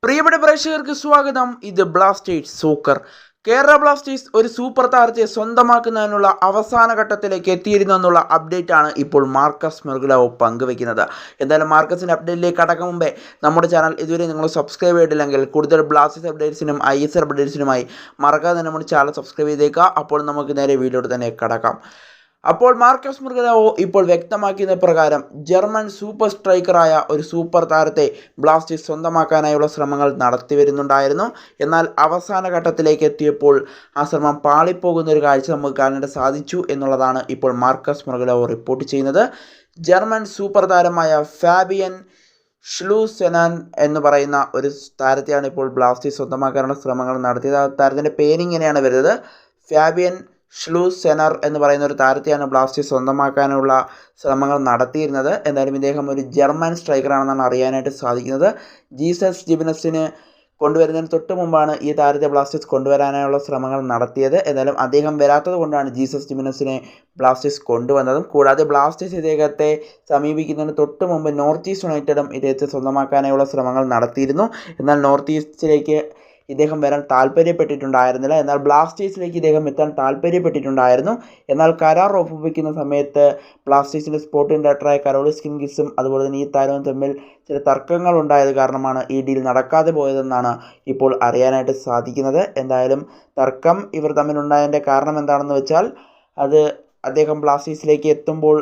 പ്രിയപ്പെട്ട പ്രേക്ഷകർക്ക് സ്വാഗതം. ഇത് ബ്ലാസ്റ്റേഴ്സ് സൂക്കർ. കേരള ബ്ലാസ്റ്റേഴ്സ് ഒരു സൂപ്പർ താരത്തെ സ്വന്തമാക്കുന്നതിനുള്ള അവസാന ഘട്ടത്തിലേക്ക് എത്തിയിരുന്നു എന്നുള്ള അപ്ഡേറ്റ് ആണ് ഇപ്പോൾ മാർക്കസ് മെർഗുലാവോ പങ്കുവെക്കുന്നത്. എന്തായാലും മാർക്കസിൻ്റെ അപ്ഡേറ്റിലേക്ക് കടക്കും മുമ്പേ നമ്മുടെ ചാനൽ ഇതുവരെ നിങ്ങൾ സബ്സ്ക്രൈബ് ചെയ്തിട്ടില്ലെങ്കിൽ കൂടുതൽ ബ്ലാസ്റ്റേഴ്സ് അപ്ഡേറ്റ്സിനും ISL അപ്ഡേറ്റ്സിനുമായി മറക്കാതെ തന്നെ നമ്മുടെ ചാനൽ സബ്സ്ക്രൈബ് ചെയ്തേക്കുക. അപ്പോൾ നമുക്ക് നേരെ വീഡിയോയിൽ തന്നെ കടക്കാം. അപ്പോൾ മാർക്കസ് മെർഗുലാവോ ഇപ്പോൾ വ്യക്തമാക്കിയ പ്രകാരം ജർമ്മൻ സൂപ്പർ സ്ട്രൈക്കറായ ഒരു സൂപ്പർ താരത്തെ ബ്ലാസ്റ്റേഴ്സ് സ്വന്തമാക്കാനായുള്ള ശ്രമങ്ങൾ നടത്തി വരുന്നുണ്ടായിരുന്നു. എന്നാൽ അവസാന ഘട്ടത്തിലേക്ക് എത്തിയപ്പോൾ ആ ശ്രമം പാളിപ്പോകുന്ന ഒരു കാഴ്ച നമുക്ക് കാണാൻ സാധിച്ചു എന്നുള്ളതാണ് ഇപ്പോൾ മാർക്കസ് മെർഗുലാവോ റിപ്പോർട്ട് ചെയ്യുന്നത്. ജർമ്മൻ സൂപ്പർ താരമായ ഫാബിയൻ ഷ്ലൂസെനൻ എന്ന് പറയുന്ന ഒരു താരത്തെയാണ് ഇപ്പോൾ ബ്ലാസ്റ്റേഴ്സ് സ്വന്തമാക്കാനുള്ള ശ്രമങ്ങൾ നടത്തിയത്. ആ താരത്തിൻ്റെ പേരിങ്ങനെയാണ് വരുന്നത്, ഫാബിയൻ ഷ്ലൂസെനർ എന്ന് പറയുന്ന ഒരു താരത്തെയാണ് ബ്ലാസ്റ്റേഴ്സ് സ്വന്തമാക്കാനുള്ള ശ്രമങ്ങൾ നടത്തിയിരുന്നത്. എന്തായാലും ഇദ്ദേഹം ഒരു ജർമ്മൻ സ്ട്രൈക്കറാണെന്നാണ് അറിയാനായിട്ട് സാധിക്കുന്നത്. ജീസസ് ജിമിനസിന് കൊണ്ടുവരുന്നതിന് തൊട്ട് മുമ്പാണ് ഈ താരത്തെ ബ്ലാസ്റ്റേഴ്സ് കൊണ്ടുവരാനായുള്ള ശ്രമങ്ങൾ നടത്തിയത്. എന്തായാലും അദ്ദേഹം വരാത്തത് കൊണ്ടാണ് ജീസസ് ജിമിനസിനെ ബ്ലാസ്റ്റേഴ്സ് കൊണ്ടുവന്നതും. കൂടാതെ ബ്ലാസ്റ്റേഴ്സ് ഇദ്ദേഹത്തെ സമീപിക്കുന്നതിന് തൊട്ട് മുമ്പ് നോർത്ത് ഈസ്റ്റ് യുണൈറ്റഡും ഇദ്ദേഹത്തെ സ്വന്തമാക്കാനായുള്ള ശ്രമങ്ങൾ നടത്തിയിരുന്നു. എന്നാൽ നോർത്ത് ഈസ്റ്റിലേക്ക് ഇദ്ദേഹം വരാൻ താല്പര്യപ്പെട്ടിട്ടുണ്ടായിരുന്നില്ല. എന്നാൽ ബ്ലാസ്റ്റേഴ്സിലേക്ക് ഇദ്ദേഹം എത്താൻ താല്പര്യപ്പെട്ടിട്ടുണ്ടായിരുന്നു. എന്നാൽ കരാർ ഒപ്പുവെക്കുന്ന സമയത്ത് ബ്ലാസ്റ്റേഴ്സിൻ്റെ സ്പോർട്ടിംഗ് ഡയറക്ടറായ കരോളിസ് കിൻഗിസും അതുപോലെ തന്നെ ഈ താരവും തമ്മിൽ ചില തർക്കങ്ങൾ ഉണ്ടായത് കാരണമാണ് ഈ ഡീൽ നടക്കാതെ പോയതെന്നാണ് ഇപ്പോൾ അറിയാനായിട്ട് സാധിക്കുന്നത്. എന്തായാലും തർക്കം ഇവർ തമ്മിലുണ്ടായതിൻ്റെ കാരണം എന്താണെന്ന് വെച്ചാൽ അത് അദ്ദേഹം ബ്ലാസ്റ്റേഴ്സിലേക്ക് എത്തുമ്പോൾ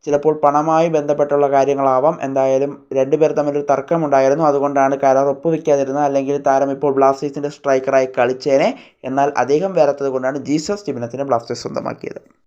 ചിലപ്പോൾ പണമായി ബന്ധപ്പെട്ടുള്ള കാര്യങ്ങളാവാം. എന്തായാലും രണ്ടുപേർ തമ്മിലൊരു തർക്കമുണ്ടായിരുന്നു. അതുകൊണ്ടാണ് കരാർ ഒപ്പുവെക്കാതിരുന്നത്. അല്ലെങ്കിൽ താരം ഇപ്പോൾ ബ്ലാസ്റ്റേഴ്സിൻ്റെ സ്ട്രൈക്കറായി കളിച്ചേനെ. എന്നാൽ അദ്ദേഹം വരാത്തത് കൊണ്ടാണ് ജീസസ് ജിമിനസിനെ ബ്ലാസ്റ്റേഴ്സ് സ്വന്തമാക്കിയത്.